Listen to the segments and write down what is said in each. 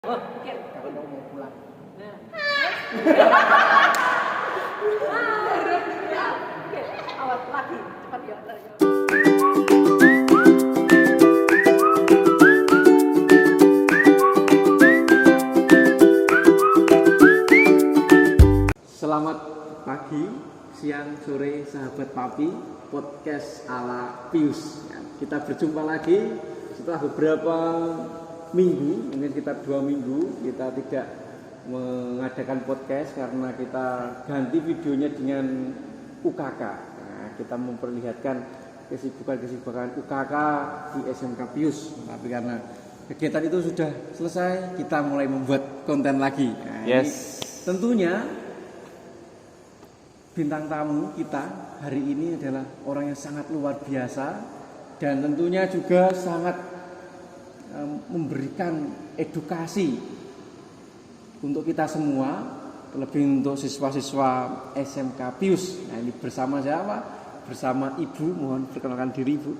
Oh, oke. Kalau mau pulang. Nah. Oke, awas lagi. Cepat ya. Selamat pagi, siang, sore, sahabat Papi, podcast ala Pius. Kita berjumpa lagi setelah beberapa minggu, mungkin sekitar 2 minggu kita tidak mengadakan podcast karena kita ganti videonya dengan UKK. Nah, kita memperlihatkan kesibukan UKK di SMK Pius. Tapi karena kegiatan itu sudah selesai, kita mulai membuat konten lagi. Nah, yes. Ini tentunya bintang tamu kita hari ini adalah orang yang sangat luar biasa dan tentunya juga sangat memberikan edukasi untuk kita semua, terlebih untuk siswa-siswa SMK Pius. Nah, ini bersama siapa? Bersama Ibu, mohon perkenalkan diri Ibu.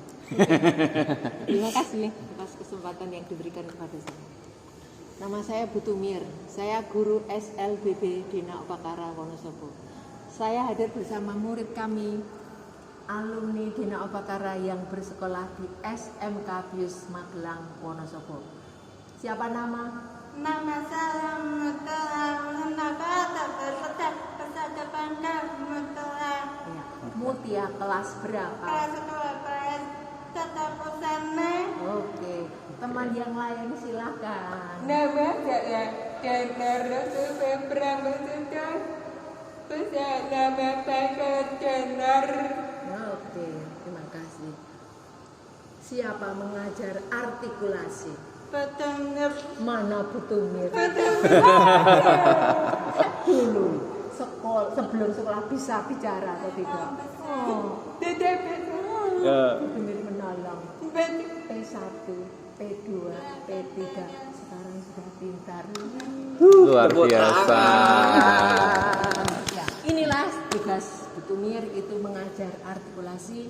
Terima kasih atas kesempatan yang diberikan kepada saya. Nama saya Bu Tumir, saya guru SLBB Dina Upakara Wonosobo. Saya hadir bersama murid kami, alumni Dina Upakara yang bersekolah di SMK Pius Magelang, Wonosobo. Siapa nama? Nama saya Ya. Mutia kelas berapa? Oke, teman yang lain silakan. Nama saya Denar Febrang Besudan. Nama saya Denar. Oke, terima kasih. Siapa mengajar artikulasi? Betul. Mana Butumir? Dulu sebelum sekolah bisa bicara atau tidak? Oh, Tidak betul. Butumir menolong. P1, P2, P3, sekarang sudah pintar. Luar biasa. Ya, inilah tugas Butumir, itu mengajar artikulasi.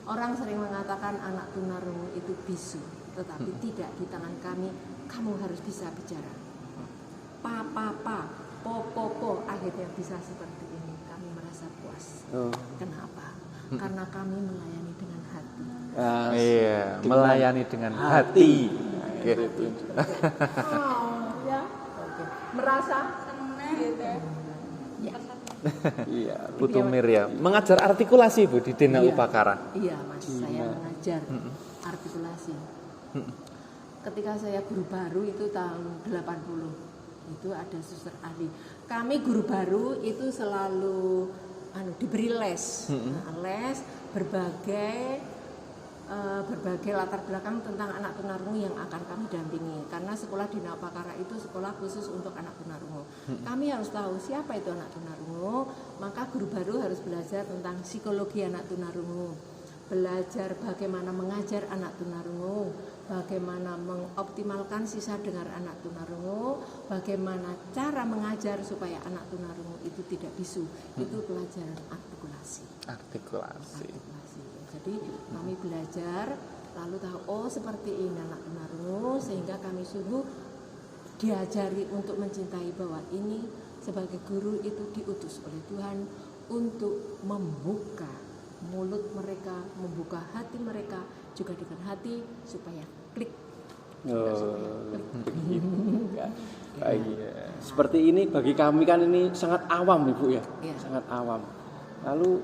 Orang sering mengatakan anak tunarungu itu bisu, tetapi tidak, di tangan kami. Kamu harus bisa bicara. Pa, po, akhirnya bisa seperti ini. Kami merasa puas. Kenapa? Karena kami melayani dengan hati. Iya, melayani dengan hati. Gitu. Oh, ya. Oke. Merasa Senang. ya. Iya, Bu Tumir ya. Mengajar artikulasi Bu di Dina Iya. Upakara. Iya, Mas. Saya mengajar artikulasi. Ketika saya guru baru itu tahun 80, itu ada suster ahli. Kami guru baru itu selalu diberi les. Les berbagai latar belakang tentang anak tunarungu yang akan kami dampingi, karena sekolah Dina Upakara itu sekolah khusus untuk anak tunarungu. Kami harus tahu siapa itu anak tunarungu, maka guru baru harus belajar tentang psikologi anak tunarungu, belajar bagaimana mengajar anak tunarungu, bagaimana mengoptimalkan sisa dengar anak tunarungu, bagaimana cara mengajar supaya anak tunarungu itu tidak bisu. Itu pelajaran artikulasi. Artikulasi. Jadi kami belajar, lalu tahu oh seperti ini anak tunarungu, sehingga kami sungguh diajari untuk mencintai bahwa ini sebagai guru itu diutus oleh Tuhan untuk membuka mulut mereka, membuka hati mereka juga dengan hati supaya klik. Iya. Seperti ini bagi kami kan ini sangat awam Ibu ya. Iya. Sangat awam. Lalu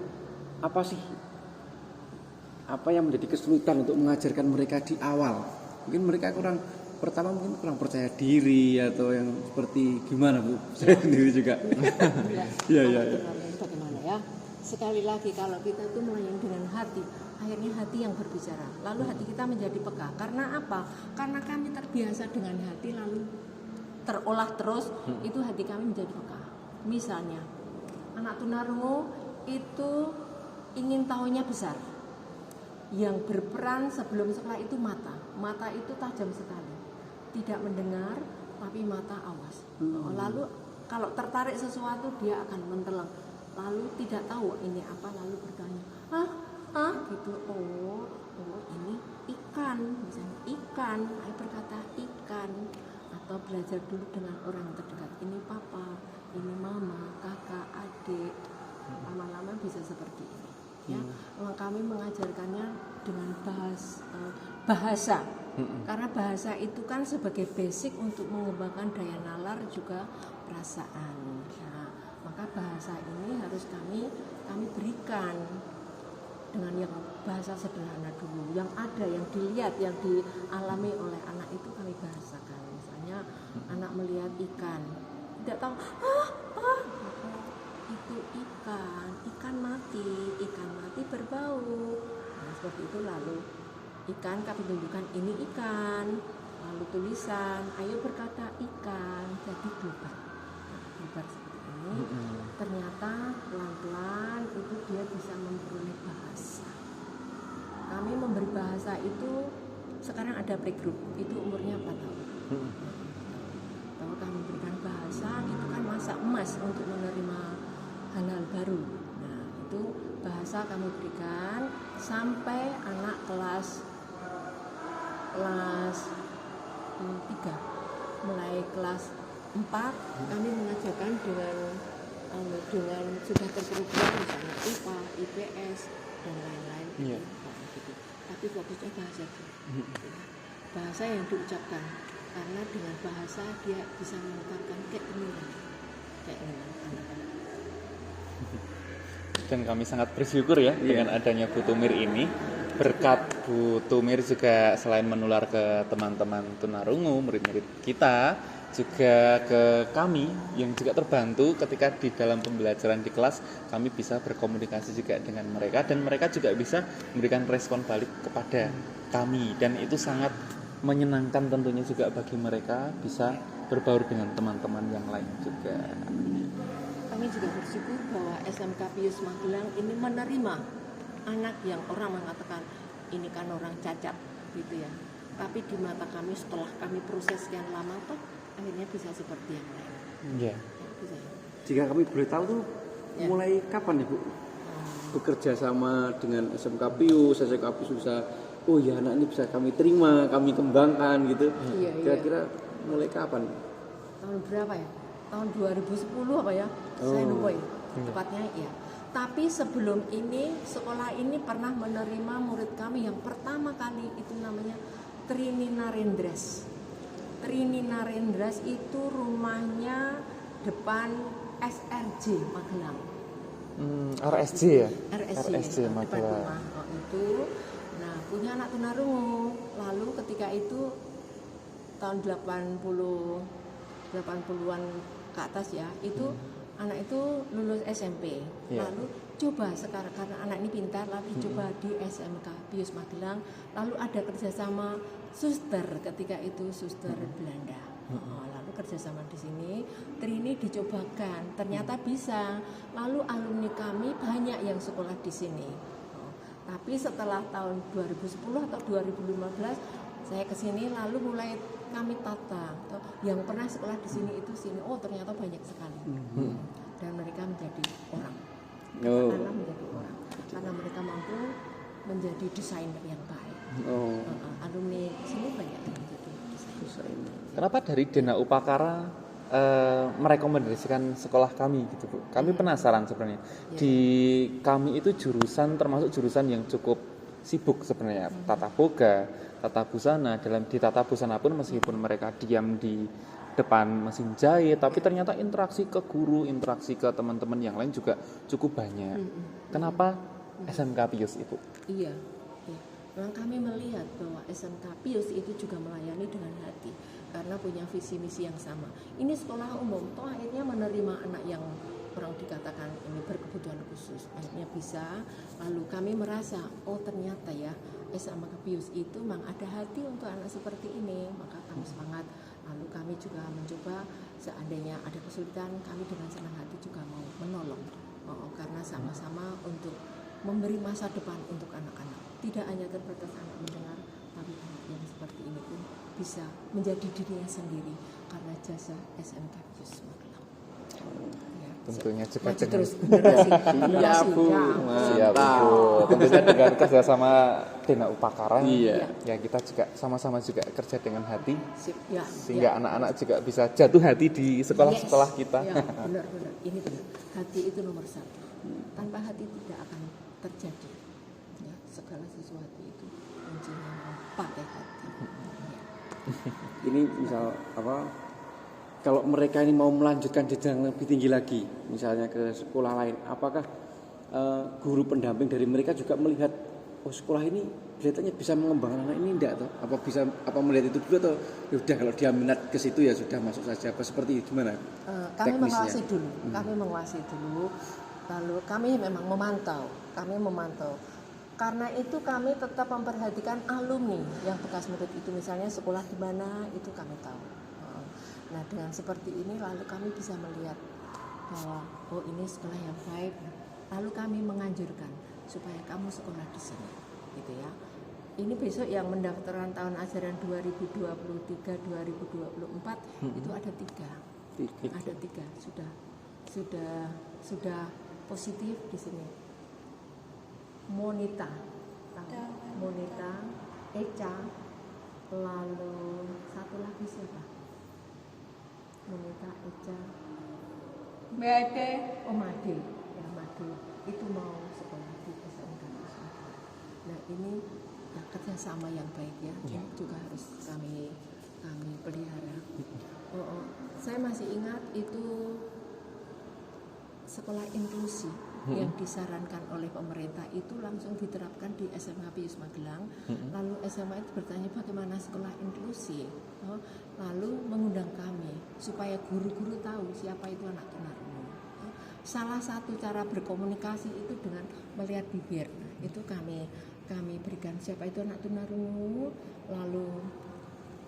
apa yang menjadi kesulitan untuk mengajarkan mereka di awal? Mungkin mereka kurang percaya diri atau yang seperti gimana Bu? Saya sendiri juga. Iya. Bagaimana ya? Sekali lagi kalau kita itu melayani dengan hati, akhirnya hati yang berbicara. Lalu hati kita menjadi peka. Karena apa? Karena kami terbiasa dengan hati, lalu terolah terus, itu hati kami menjadi peka. Misalnya, anak tunarungu itu ingin tahunya besar. Yang berperan sebelum sekolah itu mata. Mata itu tajam sekali. Tidak mendengar, tapi mata awas. Lalu kalau tertarik sesuatu dia akan menteleng. Lalu tidak tahu ini apa, lalu bertanya, gitu. Oh ini ikan, misalnya ikan. Saya berkata ikan. atau belajar dulu dengan orang terdekat. Ini papa, ini mama, kakak, adik. Lama-lama bisa seperti ini. Ya, kami mengajarkannya dengan bahasa. Karena bahasa itu kan sebagai basic untuk mengembangkan daya nalar juga perasaan. Nah, maka bahasa ini harus kami berikan dengan yang bahasa sederhana dulu, yang ada, yang dilihat, yang dialami oleh anak itu kami bahasakan. Misalnya anak melihat ikan, tidak tahu, itu ikan mati berbau. Nah, seperti itu. Lalu ikan kami tunjukkan ini ikan, lalu tulisan ayo berkata ikan, jadi global. Nah, global seperti ini. Ternyata pelan-pelan itu dia bisa memperoleh bahasa. Kami memberi bahasa itu sekarang ada playgroup, itu umurnya 4 tahun. Kalau kami berikan bahasa itu kan masa emas untuk menerima hal-hal baru. Nah, itu bahasa kami berikan sampai anak kelas 3. Mulai kelas 4 kami mengajarkan dengan sudah terprogram misalnya IPA, IPS dan lain-lain. Iya. Gitu. Tapi fokusnya bahasa dulu. Bahasa yang diucapkan, karena dengan bahasa dia bisa mengungkapkan keinginan anak-anak. Dan kami sangat bersyukur ya dengan adanya Bu Tumir ini. Berkat Bu Tumir juga selain menular ke teman-teman tunarungu, murid-murid kita, juga ke kami yang juga terbantu ketika di dalam pembelajaran di kelas kami bisa berkomunikasi juga dengan mereka, dan mereka juga bisa memberikan respon balik kepada kami, dan itu sangat menyenangkan tentunya juga bagi mereka bisa berbaur dengan teman-teman yang lain juga. Kami juga bersyukur bahwa SMK Pius Magelang ini menerima anak yang orang mengatakan ini kan orang cacat gitu ya, tapi di mata kami setelah kami proses sekian lama toh akhirnya bisa seperti yang lain. Iya. Bisa. Jika kami boleh tahu tuh mulai kapan Ibu bekerja sama dengan SMK Pius bisa, oh ya anak ini bisa kami terima, kami kembangkan gitu. Iya. Kira-kira mulai kapan? Tahun berapa ya? Tahun 2010 apa ya? Saya lupa ya. Tepatnya ya. Tapi sebelum ini sekolah ini pernah menerima murid kami yang pertama kali, itu namanya Trini Narendras. Trini Narendras itu rumahnya depan SRJ Magelang. RSJ ya? RSJ Magelang. depan rumah itu. Nah, punya anak tunarungu. Lalu ketika itu tahun 80-an ke atas ya, itu anak itu lulus SMP. Lalu coba sekarang karena anak ini pintar, lalu coba di SMK Pius Magelang. Lalu ada kerjasama suster, ketika itu suster Belanda. Lalu kerjasama di sini, Trini dicobakan, ternyata bisa. Lalu alumni kami banyak yang sekolah di sini. Tapi setelah tahun 2010 atau 2015 saya ke sini, lalu mulai kami tata. Yang pernah sekolah di sini itu sini, oh ternyata banyak sekali. Dan mereka menjadi orang. Karena menjadi orang. Karena mereka mampu menjadi desainer yang baik. Alumni sini banyak yang menjadi desainer. Kenapa dari Dena Upakara merekomendasikan sekolah kami gitu Bu? Kami penasaran sebenarnya. Di kami itu jurusan termasuk jurusan yang cukup sibuk sebenarnya. Tata boga, tata busana. Di tata busana pun meskipun mereka diam di depan mesin jahit, tapi ternyata interaksi ke guru, interaksi ke teman-teman yang lain juga cukup banyak. Kenapa SMK Pius Ibu? Iya. Memang kami melihat bahwa SMK Pius itu juga melayani dengan hati karena punya visi misi yang sama. Ini sekolah umum, toh akhirnya menerima anak yang orang dikatakan ini berkebutuhan khusus, akhirnya bisa. Lalu kami merasa, oh ternyata ya SMK Pius itu memang ada hati untuk anak seperti ini, maka kami semangat. Lalu kami juga mencoba seandainya ada kesulitan, kami dengan senang hati juga mau menolong, karena sama-sama untuk memberi masa depan untuk anak-anak. Tidak hanya terbatas anak mendengar, tapi anak yang seperti ini pun bisa menjadi dirinya sendiri karena jasa SMK Pius Magelang. Ya, Tentunya juga terus Siap Bu. Tentunya dengan kerjasama Kadena Upakara. Iya. Ya kita juga sama-sama juga kerja dengan hati Ya, sehingga anak-anak juga bisa jatuh hati di sekolah-sekolah kita. Ya, benar. Ini benar. Hati itu nomor satu. Tanpa hati tidak akan terjadi. Ya, segala sesuatu itu kuncinya pakai hati. Ya. Ini misal kalau mereka ini mau melanjutkan jenjang lebih tinggi lagi, misalnya ke sekolah lain, apakah guru pendamping dari mereka juga melihat sekolah ini kelihatannya bisa mengembangkan anak ini enggak atau apa melihat itu dulu atau ya udah kalau dia minat ke situ ya sudah masuk saja apa seperti itu gimana? Kami menguasai dulu. Kami menguasai dulu. Lalu kami memang memantau. Karena itu kami tetap memperhatikan alumni yang bekas murid itu, misalnya sekolah di mana itu kami tahu. Nah dengan seperti ini lalu kami bisa melihat bahwa ini sekolah yang baik. Lalu kami menganjurkan supaya kamu sekolah di sini, gitu ya. Ini besok yang mendaftaran tahun ajaran 2023-2024 itu ada 3. Ada 3 sudah positif di sini. Monita, Eca, lalu satu lagi siapa? Monita, Eca, Made. Made. Ya Made itu mau sekolah di SMK. Nah ini ya, kerjasama yang baik ya. Ini juga harus kami pelihara. Saya masih ingat itu sekolah inklusi yang disarankan oleh pemerintah itu langsung diterapkan di SMK Pius Magelang. Lalu SMA itu bertanya bagaimana sekolah inklusi, lalu mengundang kami supaya guru-guru tahu siapa itu anak tunarungu. Salah satu cara berkomunikasi itu dengan melihat bibir. Nah, itu kami berikan siapa itu anak tunarungu, lalu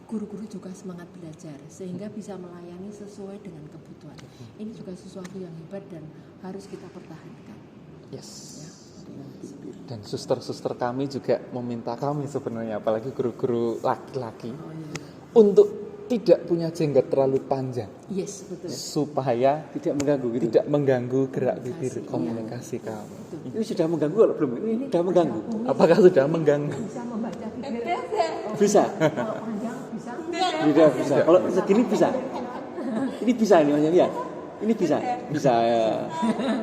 guru-guru juga semangat belajar sehingga bisa melayani sesuai dengan kebutuhan. Ini juga sesuatu yang hebat dan harus kita pertahankan. Yes. Ya, dan suster-suster kami juga meminta kami sebenarnya, apalagi guru-guru laki-laki, untuk tidak punya jenggot terlalu panjang. Yes, betul. Supaya Tidak mengganggu gitu. tidak mengganggu gerak bibir komunikasi kami. Ini sudah mengganggu atau belum? Ini sudah mengganggu. Apakah sudah mengganggu? Bisa membaca bibir. Bisa. Kalau panjang bisa. Tidak bisa. Kalau segini bisa. Ini bisa ini Mas lihat. Ini bisa. Bisa ya.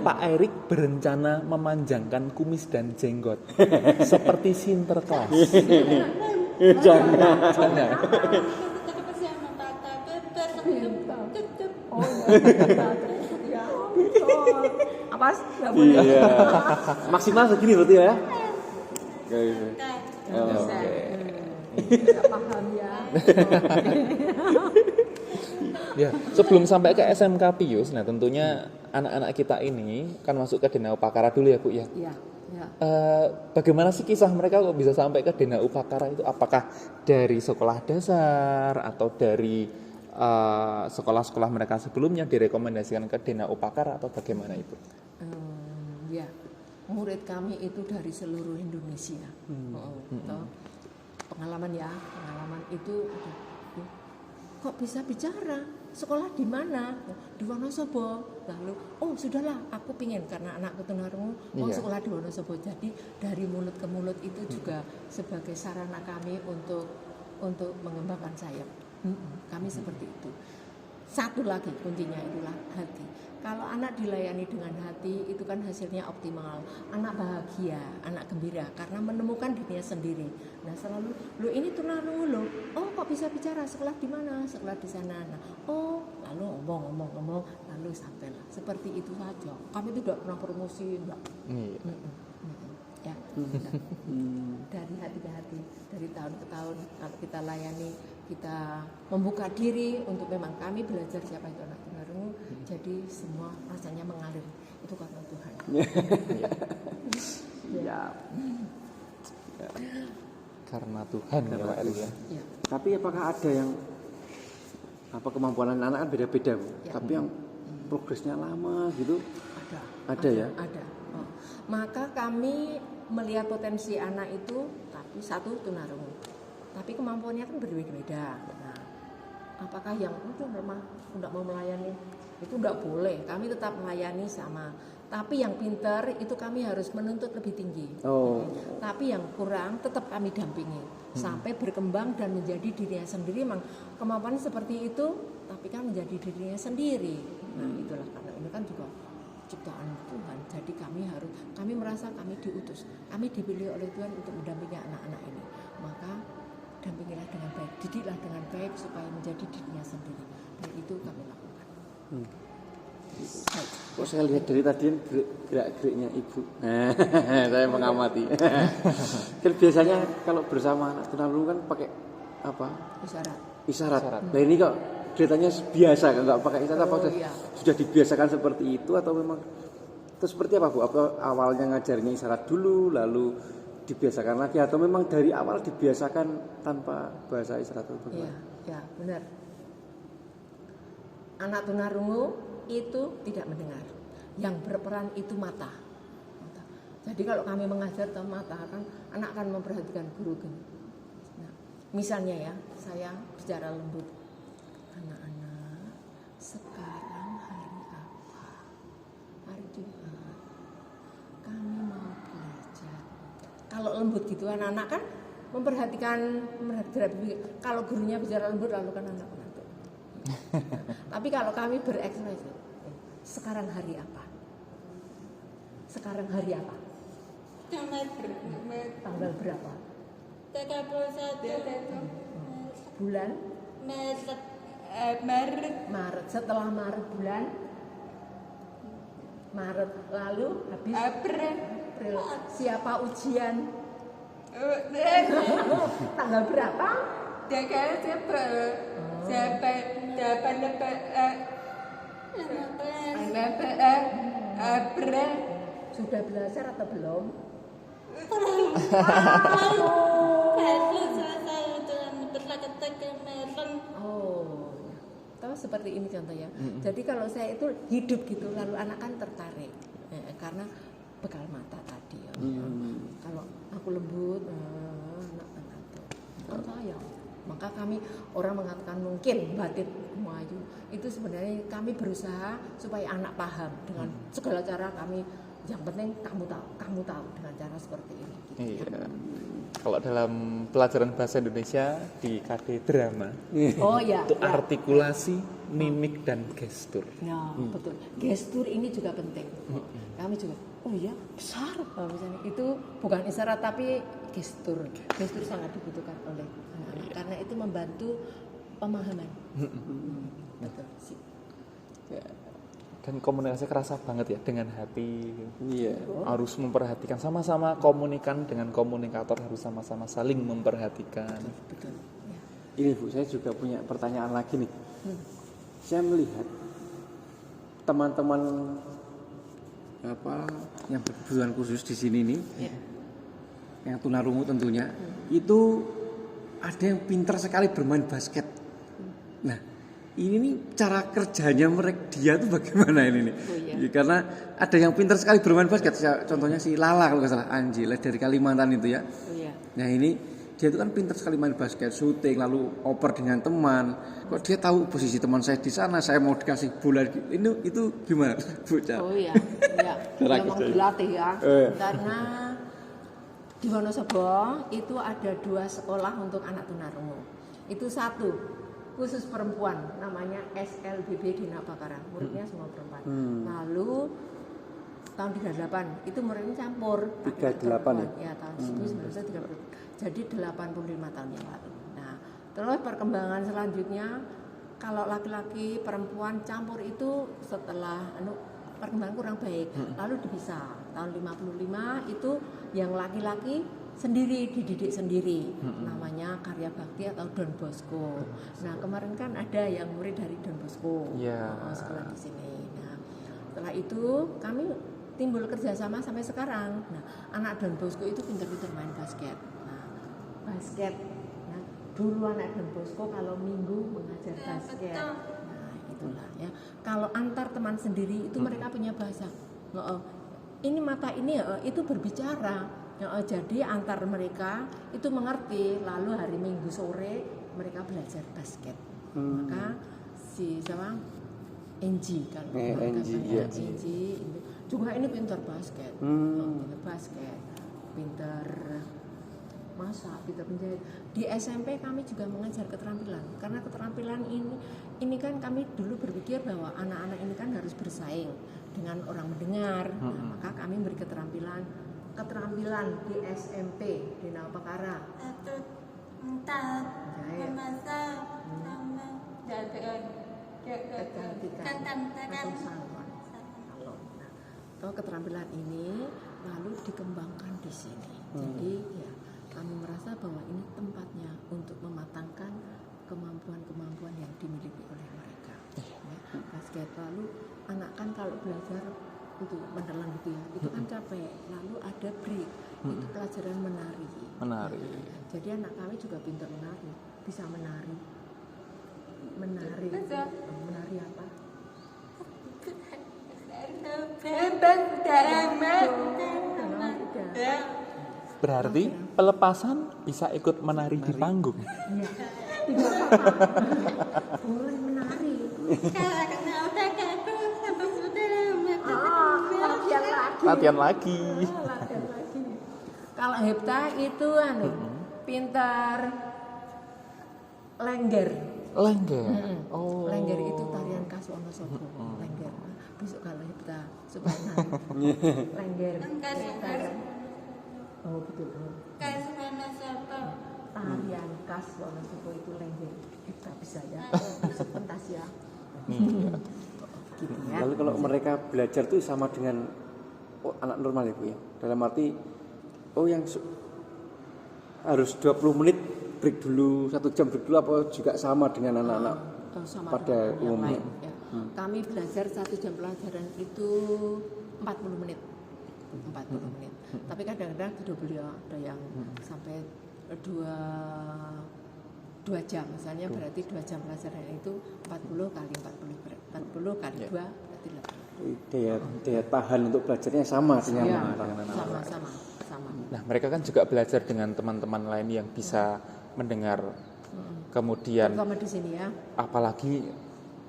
Pak Erik berencana memanjangkan kumis dan jenggot seperti Sinterklas. Jangan. Oh iya. Betul. Apa? Enggak boleh. Iya. Maksimal segini berarti ya. Kayak gitu. Bisa. Enggak paham ya. Ya, sebelum sampai ke SMK Pius, nah tentunya anak-anak kita ini kan masuk ke Dena Upakara dulu ya Bu ya. Iya. Bagaimana sih kisah mereka kok bisa sampai ke Dena Upakara itu? Apakah dari sekolah dasar atau dari sekolah-sekolah mereka sebelumnya direkomendasikan ke Dena Upakara atau bagaimana Ibu? Ya, murid kami itu dari seluruh Indonesia. Pengalaman itu ada. Kok bisa bicara? Sekolah di mana? Di Wonosobo. Lalu, sudahlah, aku pingin karena anakku tunarungu, sekolah di Wonosobo. Jadi dari mulut ke mulut itu juga sebagai sarana kami untuk mengembangkan sayap. Kami seperti itu. Satu lagi kuncinya itulah hati. Kalau anak dilayani dengan hati itu kan hasilnya optimal. Anak bahagia, anak gembira karena menemukan dirinya sendiri. Nah selalu, ini tunarungu loh. Kok bisa bicara? Sekolah di mana? Sekolah di sana. Nah, lalu ngomong, lalu sampailah. Seperti itu saja. Kami tidak pernah promosi, enggak. Ya, dari hati ke hati, dari tahun ke tahun kalau kita layani, kita membuka diri untuk memang kami belajar siapa itu anak tunarungu, jadi semua rasanya mengalir itu karena Tuhan. Ya. Karena Tuhan ya Pak Erik ya. Ya. Tapi apakah ada yang kemampuan anak-anak kan beda-beda Bu. Ya. Tapi yang progresnya lama gitu ada ya? Ada. Maka kami melihat potensi anak itu, tapi satu tunarungu, tapi kemampuannya kan berbeda-beda. Nah, apakah yang itu lemah tidak mau melayani, itu tidak boleh. Kami tetap melayani sama. Tapi yang pintar itu kami harus menuntut lebih tinggi. Tapi yang kurang tetap kami dampingi sampai berkembang dan menjadi dirinya sendiri. Memang kemampuan seperti itu, tapi kan menjadi dirinya sendiri. Nah itulah, karena ini kan juga ciptaan Tuhan. Jadi kami merasa kami diutus, kami dipilih oleh Tuhan untuk mendampingi anak-anak ini. Maka dampingilah dengan baik, didiklah dengan baik supaya menjadi dirinya sendiri. Dan itu kami lakukan. Kok saya lihat dari tadi gerak-geriknya ibu. Saya mengamati. Kan biasanya kalau bersama anak tunarungu kan pakai apa? Isyarat. Nah ini kok kelihatannya biasa, nggak pakai isyarat, apa sudah dibiasakan seperti itu atau memang itu seperti apa Bu? Apa awalnya ngajarnya isyarat dulu lalu dibiasakan lagi atau memang dari awal dibiasakan tanpa bahasa isyarat itu? Iya, benar. Anak tunarungu itu tidak mendengar. Yang berperan itu mata. Jadi kalau kami mengajar tanpa mata kan anak akan memperhatikan guru. Nah, misalnya ya, saya bicara lembut. Anak-anak, sekarang hari apa? Hari Jumat. Kami mau belajar. Kalau lembut gitu anak-anak kan memperhatikan kalau gurunya bicara lembut lalu kan anak mengantuk. Tapi kalau kami berekspresi, sekarang hari apa? Sekarang hari apa? Tanggal berapa? 31 Bulan? Maret. Setelah Maret bulan? Maret. Lalu habis? April. Siapa ujian? Tanggal berapa? April. Sudah belajar atau belum? Tahu seperti ini contohnya. Jadi kalau saya itu hidup gitu, lalu anak kan tertarik karena bekal mata tadi. Kalau aku lembut, anak-anak kan sayang. Maka kami orang mengatakan mungkin batin maju itu sebenarnya kami berusaha supaya anak paham dengan segala cara kami. Yang penting kamu tahu dengan cara seperti ini. Gitu. Iya. Kalau dalam pelajaran bahasa Indonesia di KD drama, itu artikulasi, mimik dan gestur. Ya, betul. Gestur ini juga penting. Kami juga, besar. Misalnya itu bukan isyarat tapi gestur. Gestur sangat dibutuhkan oleh anak-anak karena itu membantu pemahaman. Betul sih. Ya. Dan komunikasi kerasa banget ya dengan hati. Iya. Harus memperhatikan sama-sama komunikan dengan komunikator harus sama-sama saling memperhatikan. Betul. Ya. Ini Bu, saya juga punya pertanyaan lagi nih. Saya melihat teman-teman yang berkebutuhan khusus di sini nih, yang tunarungu tentunya, itu ada yang pintar sekali bermain basket. Nah. Ini nih cara kerjanya dia tuh bagaimana ini nih? Karena ada yang pintar sekali bermain basket. Contohnya si Lala kalau nggak salah, Angela dari Kalimantan itu ya. Nah ini dia itu kan pintar sekali main basket, syuting, lalu oper dengan teman. Kok dia tahu posisi teman saya di sana, saya mau dikasih bola. Itu gimana, Bu? Memang dilatih ya. Karena di Wonosobo itu ada 2 sekolah untuk anak tunarungu. Itu satu khusus perempuan, namanya SLBB di Nabakara, muridnya semua perempuan. Lalu tahun 38 itu muridnya campur. 38 ya? Ya tahun 1938. Jadi 85 tahun yang lalu. Nah, terus perkembangan selanjutnya kalau laki-laki perempuan campur itu setelah perkembangan kurang baik, lalu dipisah. Tahun 55 itu yang laki-laki sendiri dididik sendiri, namanya Karya Bakti atau Don Bosco. Nah kemarin kan ada yang murid dari Don Bosco sekolah di sini. Nah setelah itu kami timbul kerjasama sampai sekarang. Nah anak Don Bosco itu pintar-pintar main basket. Nah dulu anak Don Bosco kalau minggu mengajar basket. Nah itulah ya. Kalau antar teman sendiri itu mereka punya bahasa. Ini mata ini itu berbicara. Jadi antar mereka itu mengerti, lalu hari Minggu sore mereka belajar basket. Maka si siapa? Enji kalau Enji, iya. Enji itu juga ini pintar basket, pintar basket, pintar masak, pintar menjahit. Di SMP kami juga mengajar keterampilan, karena keterampilan ini kan kami dulu berpikir bahwa anak-anak ini kan harus bersaing dengan orang mendengar, maka kami beri keterampilan di SMP di Nawapakara. Entah, Jahit. memasak, sama jalan. Kecantikan atau salon. Nah, atau keterampilan ini lalu dikembangkan di sini. Jadi ya kami merasa bahwa ini tempatnya untuk mematangkan kemampuan-kemampuan yang dimiliki oleh mereka. Ya, basket lalu anak kan kalau belajar itu menelan gitu ya, itu kan capek. Lalu ada break, itu pelajaran menari. Menari. Jadi anak kami juga pintar menari, bisa menari. Menari apa? Berarti pelepasan bisa ikut menari di panggung. Iya. Tidak apa-apa. Boleh menari. Latihan lagi. Latihan lagi. Kalau Hepta itu pintar lengger. Lengger. Oh. Lengger itu tarian khas Wonosobo. Lengger. Besok kalau Hepta supaya nari. Lengger. Oh betul. Tarian khas Wonosobo itu lengger. Hepta bisa ya. Besok pentas ya. Gitu ya. Lalu kalau mereka belajar tuh sama dengan anak normal ya Bu ya? Dalam arti yang harus 20 menit break dulu, 1 jam break dulu, apa juga sama dengan anak-anak sama pada dengan yang umumnya? lain, ya. Kami belajar 1 jam pelajaran itu 40 menit. 40 menit. Tapi kadang-kadang beliau ada yang sampai 2 jam. Misalnya berarti 2 jam pelajaran itu 40 kali 40 kali 2 berarti 8. Daya tahan untuk belajarnya sama dengan Ya, anak-anak. sama. Nah, mereka kan juga belajar dengan teman-teman lain yang bisa mendengar. Kemudian Terutama di sini ya. apalagi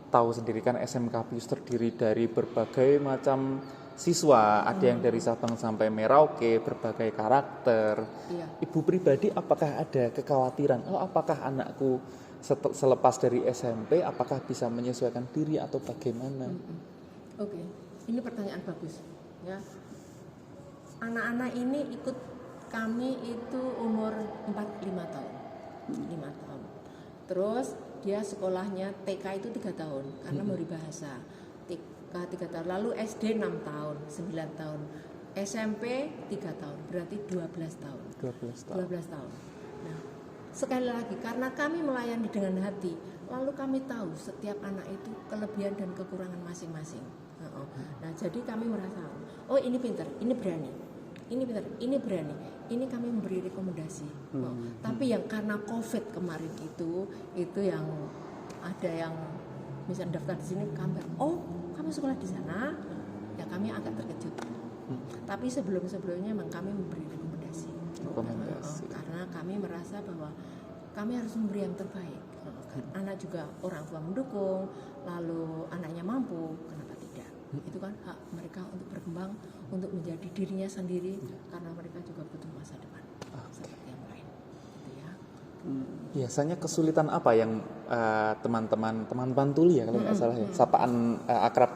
tahu sendiri kan SMK Pius terdiri dari berbagai macam siswa, ada yang dari Sabang sampai Merauke, berbagai karakter. Iya. Ibu pribadi apakah ada kekhawatiran, apakah anakku selepas dari SMP apakah bisa menyesuaikan diri atau bagaimana? Oke, ini pertanyaan bagus ya. Anak-anak ini ikut kami itu umur 5 tahun. 5 tahun. Terus dia sekolahnya TK itu 3 tahun karena mau bahasa. TK 3 tahun, lalu SD 6 tahun, 9 tahun. SMP 3 tahun, berarti 12 tahun. 12 tahun. Nah, sekali lagi karena kami melayani dengan hati, lalu kami tahu setiap anak itu kelebihan dan kekurangan masing-masing. Nah, jadi kami merasa, ini pintar, ini berani. Ini pintar, ini berani. Ini kami memberi rekomendasi. Tapi yang karena COVID kemarin itu yang ada yang misalnya daftar di sini kabar, kamu sekolah di sana, ya kami agak terkejut. Tapi sebelumnya memang kami memberi rekomendasi. Karena kami merasa bahwa kami harus memberi yang terbaik. Anak juga orang tua mendukung, lalu anaknya mampu, kenapa tidak? Itu kan hak mereka untuk berkembang, untuk menjadi dirinya sendiri, karena mereka juga butuh masa depan seperti yang lain. Gitu ya. Biasanya kesulitan apa yang teman-teman tuli ya kalau nggak salah ya, sapaan akrab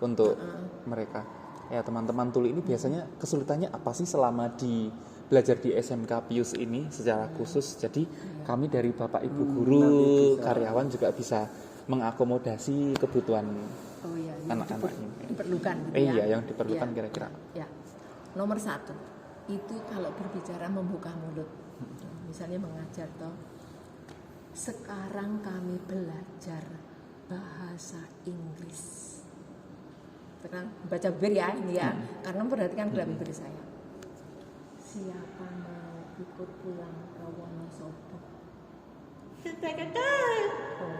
untuk mereka. Ya, teman-teman tuli ini biasanya kesulitannya apa sih selama belajar di SMK Pius ini secara khusus? Jadi kami dari Bapak Ibu guru, karyawan juga bisa mengakomodasi kebutuhan anak-anak ini. Diperlukan gitu ya. Iya, yang diperlukan kira-kira. Ya. Nomor 1 itu kalau berbicara membuka mulut. Misalnya mengajar sekarang kami belajar bahasa Inggris. Sekarang baca bibir ya ini ya, karena memperhatikan gerak bibir saya. Siapa mau ikut pulang ke Wonosobo? Kata-kata.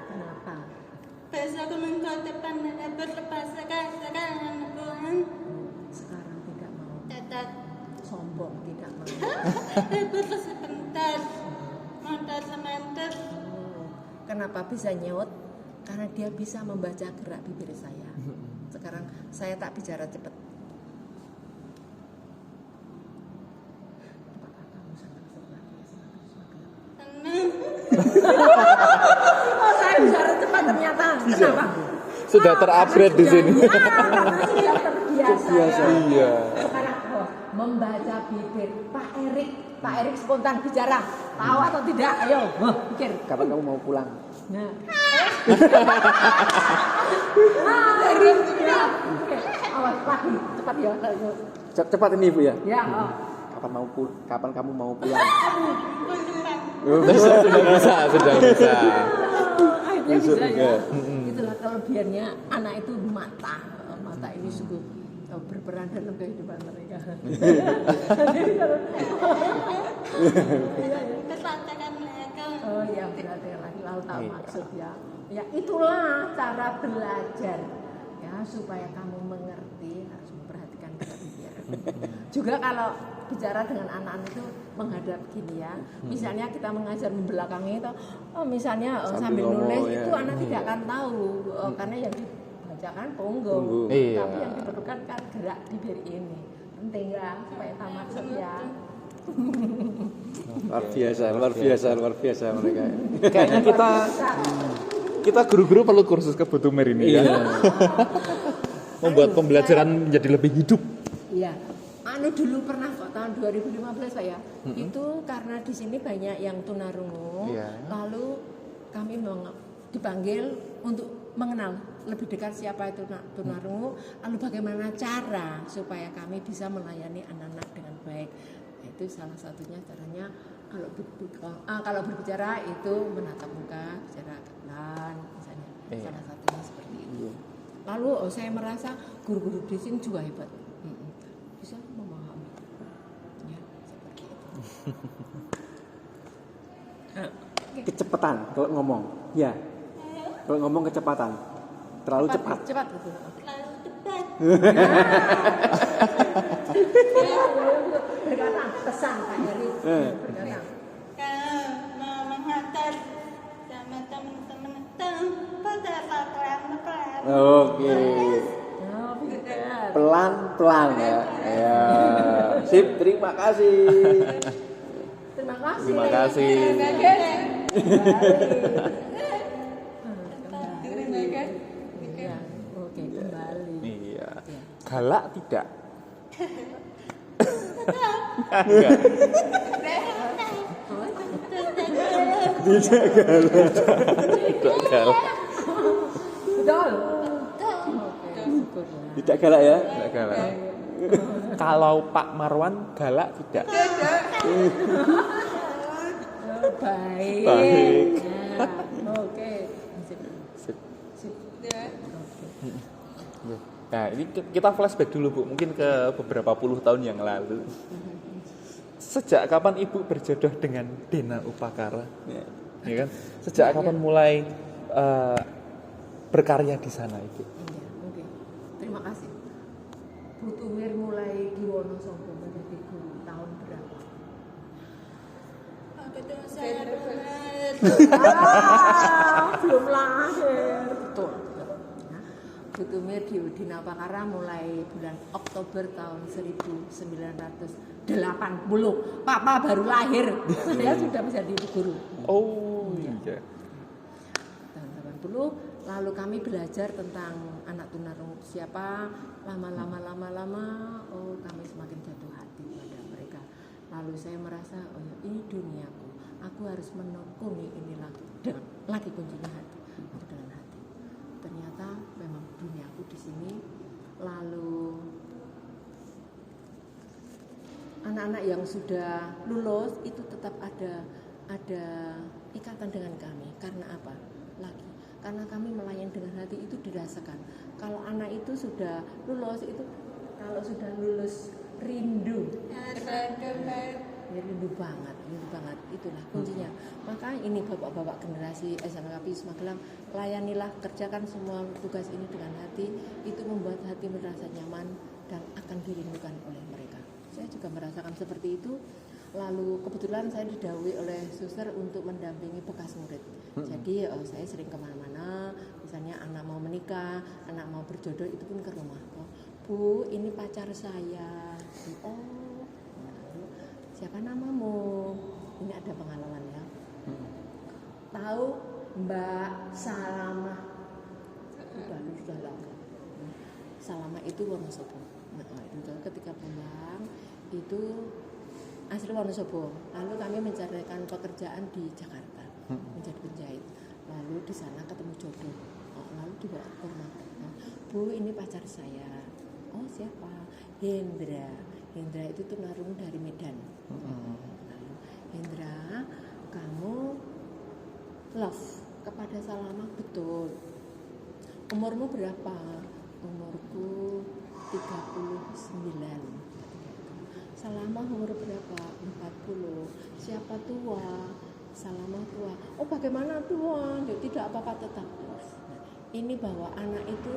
Kenapa? Besok minggu depan berlepas sekarang pulang. Sekarang tidak mau. Tetap Sombong tidak mau. libur sebentar. Modal sebentar. Kenapa bisa nyaut? Karena dia bisa membaca gerak bibir saya. Sekarang saya tak bicara cepat. Oh, saya bicara cepat ternyata. Kenapa? Sudah terupgrade di sini. Ya, sudah terbiasa. Iya. Sekarang membaca bibir. Pak Erik spontan bicara. Tahu atau tidak? Ayo, pikir. Kapan kamu mau pulang? Nah. Oke. Awas lagi, cepat ya. Cepat ini Ibu ya. Ya. Kapan kamu mau pulang? Sudah bisa. Akhirnya bisa ya. Itulah kelebihannya anak itu mata ini sungguh berperan dalam kehidupan mereka. Kesadaran mereka. Oh iya, berarti lagi lalu tahu maksud ya. Ya itulah cara belajar ya supaya kamu mengerti harus memperhatikan gerak bibir. Juga kalau bicara dengan anak-anak itu menghadap gini ya. Misalnya kita mengajar membelakangi itu, misalnya sambil nulis ngomong, itu ya. anak tidak akan tahu karena yang dibacakan punggung. Iya. Tapi yang diperlukan kan gerak bibir ini. Penting ya supaya tahu maksud ya. Luar biasa mereka. Kayaknya kita guru-guru perlu kursus ke Butumir ini ya. Membuat pembelajaran menjadi lebih hidup. Iya. Dulu pernah kok tahun 2015 Pak ya. Itu karena di sini banyak yang tunarungu. Iya. Lalu kami dipanggil untuk mengenal lebih dekat siapa itu tunarungu, lalu bagaimana cara supaya kami bisa melayani anak-anak dengan baik. Nah, itu salah satunya caranya kalau berbicara itu menatap muka, bicara pelan misalnya. Iya. Salah satunya seperti itu. Lalu saya merasa guru-guru di sini juga hebat. Bisa memahami. Ya, seperti itu. Kecepatan kalau ngomong. Ya. Kalau ngomong kecepatan. Terlalu cepat. Cepat gitu. Terlalu cepat. Berkata pesan Pak Eri. Berkata. Kalau mau menghantar sama teman-teman pada pelan-pelan. Oke. Oh, pintar. Pelan-pelan ya. Ya. Sip, terima kasih. Terima kasih. Terima kasih. Iya, oke kembali. Iya. Galak tidak? Tidak galak. Betul. Oke, syukurlah. Tidak galak ya? Tidak galak. Kalau Pak Marwan galak tidak? Oh, baik. Baik. Ya, oke. Sip. Sip. Sip. Oke. Nah, ini kita flashback dulu Bu, mungkin ke beberapa puluh tahun yang lalu. Sejak kapan Ibu berjodoh dengan Dena Upakara? Ya kan? Sejak kapan mulai berkarya di sana Ibu? Iya, oke. Terima kasih. Butumir mulai di Wonosobo menjadi guru tahun berapa? Aku tuh saya Belum lahir. Betul. Butumir di Dina Upakara mulai bulan Oktober tahun 1980. Papa baru lahir. Saya sudah menjadi guru. Oh iya. Tahun 80 lalu kami belajar tentang anak tunarungu siapa. Lama kami semakin jatuh hati pada mereka. Lalu saya merasa ini duniaku. Aku harus menekuni ini lagi kuncinya hati. Itu dengan hati. Ternyata memang duniaku di sini. Lalu anak-anak yang sudah lulus itu tetap ada ikatan dengan kami. Karena apa? Karena kami melayani dengan hati itu dirasakan. Kalau anak itu sudah lulus itu kalau sudah lulus rindu. Ya, rindu banget itulah kuncinya. Maka ini bapak-bapak generasi SMK Pius Magelang, layanilah, kerjakan semua tugas ini dengan hati, itu membuat hati merasa nyaman dan akan dirindukan oleh mereka. Saya juga merasakan seperti itu. Lalu kebetulan saya didhawuhi oleh suster untuk mendampingi bekas murid. Jadi saya sering kemana-mana, misalnya anak mau menikah, anak mau berjodoh itu pun ke rumah. Oh, Bu, ini pacar saya. Oh, lalu, siapa namamu? Ini ada pengalaman ya. Tahu Mbak Salamah? Sudah lama. Salamah itu Wonosobo. Nah, itu ketika pulang itu asli Wonosobo. Lalu kami mencarikan pekerjaan di Jakarta, menjadi penjahit. Lalu di sana ketemu jodoh. Lalu dibawa ke rumah. Bu, ini pacar saya. Oh, siapa? Hendra. Hendra itu tunarungu dari Medan. Lalu, Hendra, kamu love kepada Salamah? Betul. Umurmu berapa? Umurku 39. Salamah umur berapa? 40. Siapa tua? Salamah tua. Oh, bagaimana tua? Tidak apa-apa, tetap. Nah, ini bahwa anak itu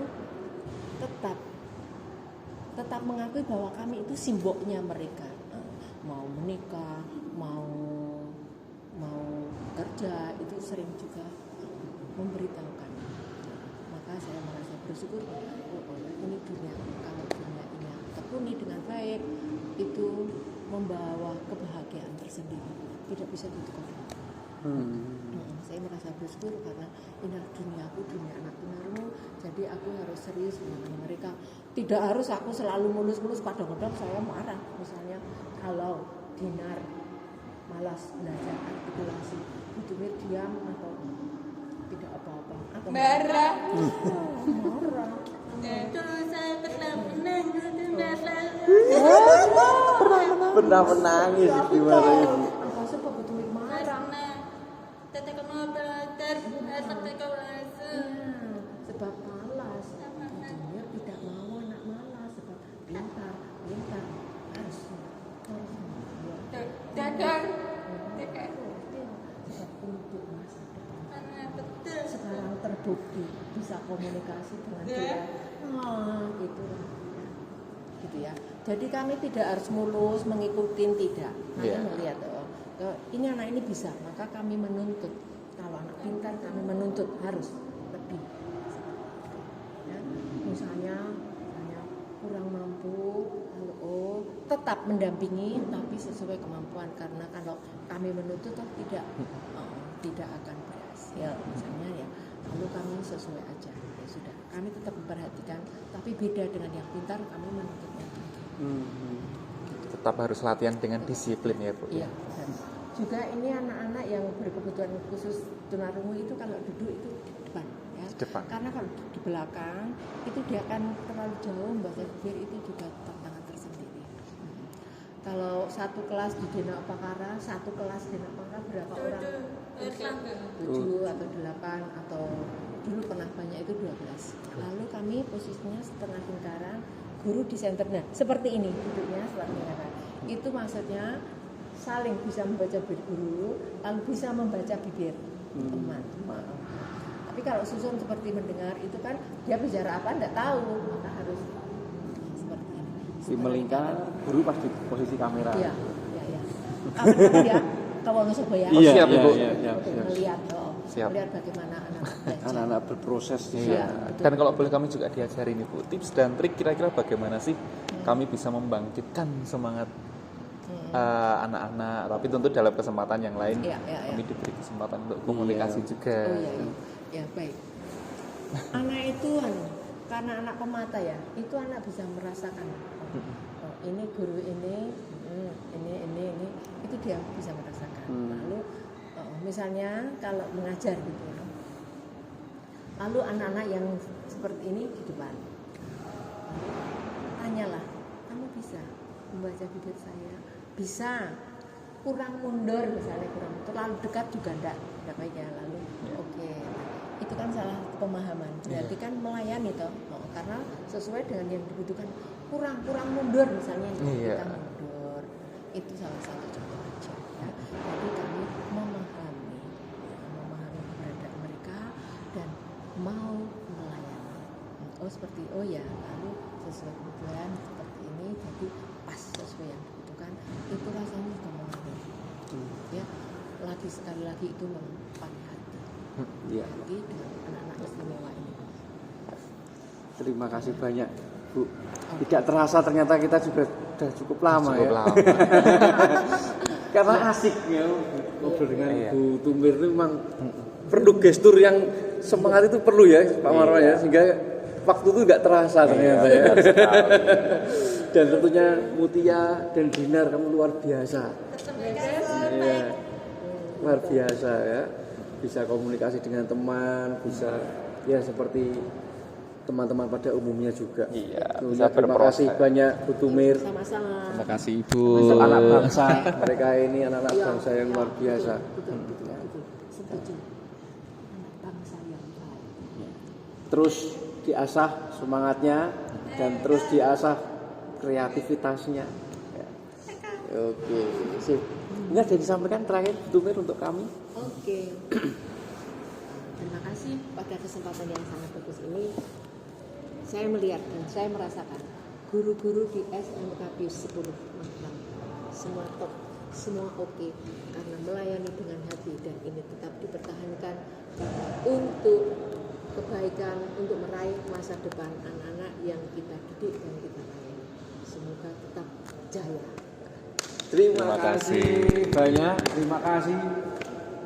tetap mengakui bahwa kami itu simboknya mereka. Mau menikah, mau kerja, itu sering juga memberitahukan. Maka saya merasa bersyukur. Ini dunia, kalau dunia ini tekuni dengan baik, itu membawa kebahagiaan tersendiri, tidak bisa ditukar. Saya merasa bersyukur karena ini duniaku, dunia anak tunarungu, jadi aku harus serius menangani mereka. Tidak harus aku selalu mulus-mulus, kadang-kadang saya marah. Misalnya kalau Dinar malas belajar artikulasi, Butumir diam atau tidak apa-apa, atau marah. Dulu saya pernah menangis di belakang. Pernah menangis gimana itu? Apa sebab Butumir marah? Karena ketika mau belajar, ketika belajar. Sebab malas. Butumir tidak mau anak malas, sebab pintar harus. Dagang. Sebab untuk masa depan. Betul. Sekarang terbukti bisa komunikasi dengan dia. Gitu ya. Jadi kami tidak harus mulus mengikuti, tidak. Kami melihat ini anak ini bisa, maka kami menuntut. Kalau anak pintar kami menuntut harus lebih. Ya. Misalnya kurang mampu, lalu tetap mendampingi tapi sesuai kemampuan, karena kalau kami menuntut tidak akan berhasil misalnya ya. Lalu kami sesuai aja, ya sudah. Kami tetap memperhatikan, tapi beda dengan yang pintar, kami menuntutnya tinggi. Tetap harus latihan dengan disiplin ya Bu. Iya. Dan juga ini anak-anak yang berkebutuhan khusus tunarungu itu kalau duduk itu di depan, ya. Depan. Karena kalau di belakang itu dia akan terlalu jauh, membaca bibir itu juga tantangan tersendiri. Kalau satu kelas di Dena Upakara, satu kelas Dena Upakara berapa orang? 7 atau 8 atau dulu pernah banyak itu 12. Lalu kami posisinya setengah lingkaran, guru di center. Nah, seperti ini duduknya setengah lingkaran. Itu maksudnya saling bisa membaca bibir guru, lalu bisa membaca bibir teman. Tapi kalau susun seperti mendengar itu kan dia bicara apa enggak tahu, maka harus seperti ini. Si melingkar, guru pasti posisi kamera. Iya. Kapan ya? Ke Wonosobo ya? Iya, siap, Ibu. Untuk melihat, Siap. melihat bagaimana anak belajar. Anak-anak berproses di Iya. sana. Dan kalau boleh kami juga diajarin Ibu tips dan trik kira-kira bagaimana sih kami bisa membangkitkan semangat anak-anak, tapi tentu dalam kesempatan yang lain Iya. kami diberi kesempatan untuk komunikasi juga. Oh iya. Ya baik. Anak itu karena anak pemata ya, itu anak bisa merasakan. Oh, ini guru ini itu dia bisa merasakan. Lalu misalnya kalau mengajar gitu ya. Lalu anak-anak yang seperti ini di depan. Tanyalah, kamu bisa membaca bibir saya? Bisa. Kurang mundur misalnya, kurang terlalu dekat juga enggak baik ya. Lalu oke. Itu kan salah pemahaman. Berarti kan melayani toh. Karena sesuai dengan yang dibutuhkan. Kurang mundur misalnya kita mundur. Itu salah satu contoh aja ya. Jadi kami memahami keberadaan mereka dan mau melayani. Oh seperti ya, lalu sesuai kebutuhan seperti ini, jadi pas sesuai yang dibutuhkan. lakukan itu rasanya kemana ya, lagi sekali lagi itu memang pakai hati Iya. hati dengan anak-anak istimewa ini. Terima kasih banyak Bu. Tidak terasa ternyata kita juga sudah cukup lama Cukup ya. lama. Karena asik ya ngobrol dengan Iya. Bu Tumir itu memang perlu gestur yang semangat itu perlu ya Pak Marwan ya, sehingga waktu itu nggak terasa ternyata ya. Dan tentunya Mutia dan Dinar kamu luar biasa. Iya. Luar biasa ya. Bisa komunikasi dengan teman, bisa ya seperti teman-teman pada umumnya juga. Iya, Tentunya bisa terima berproses. kasih banyak Bu Tumir. Sama-sama. Terima kasih Ibu. Untuk anak bangsa, mereka ini anak-anak bangsa yang luar biasa. Betul. Setuju. Anak bangsa yang baik. Terus diasah semangatnya dan terus diasah kreativitasnya. Ya. Oke, sip. Enggak ada yang disampaikan terakhir Bu Tumir untuk kami. Oke. Terima kasih pada kesempatan yang sangat bagus ini. Saya melihat dan saya merasakan guru-guru di SMK Pius 10 Magelang semua top, semua oke karena melayani dengan hati dan ini tetap dipertahankan untuk kebaikan, untuk meraih masa depan anak-anak yang kita didik dan kita layani. Semoga tetap jaya. Terima kasih banyak. Terima kasih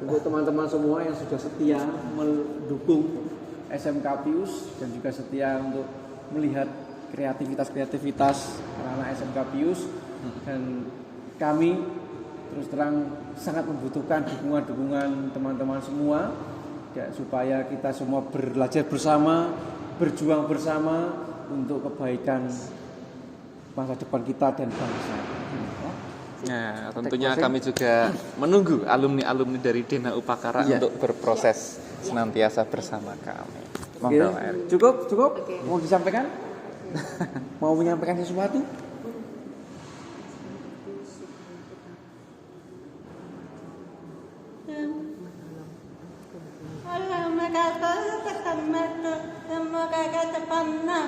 untuk teman-teman semua yang sudah setia mendukung SMK Pius dan juga setia untuk melihat kreativitas anak-anak SMK Pius, dan kami terus terang sangat membutuhkan dukungan teman-teman semua ya, supaya kita semua belajar bersama, berjuang bersama untuk kebaikan masa depan kita dan bangsa. Nah, tentunya kami juga menunggu alumni-alumni dari Dena Upakara Iya. untuk berproses senantiasa bersama kami. Oke, Monggo, Eri. cukup? Oke. Mau disampaikan? Mau menyampaikan sesuatu? Allahumma kata tahammatu semoga kata panah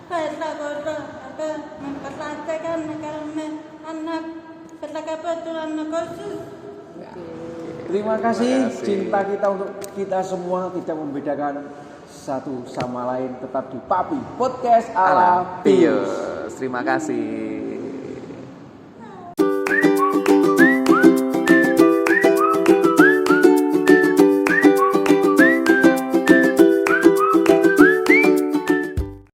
pada bodoh apa memperlantakan kami anak pada kebetulan khusus. Terima kasih. Cinta kita untuk kita semua tidak membedakan satu sama lain, tetap di Papi Podcast ala Pius. Terima kasih.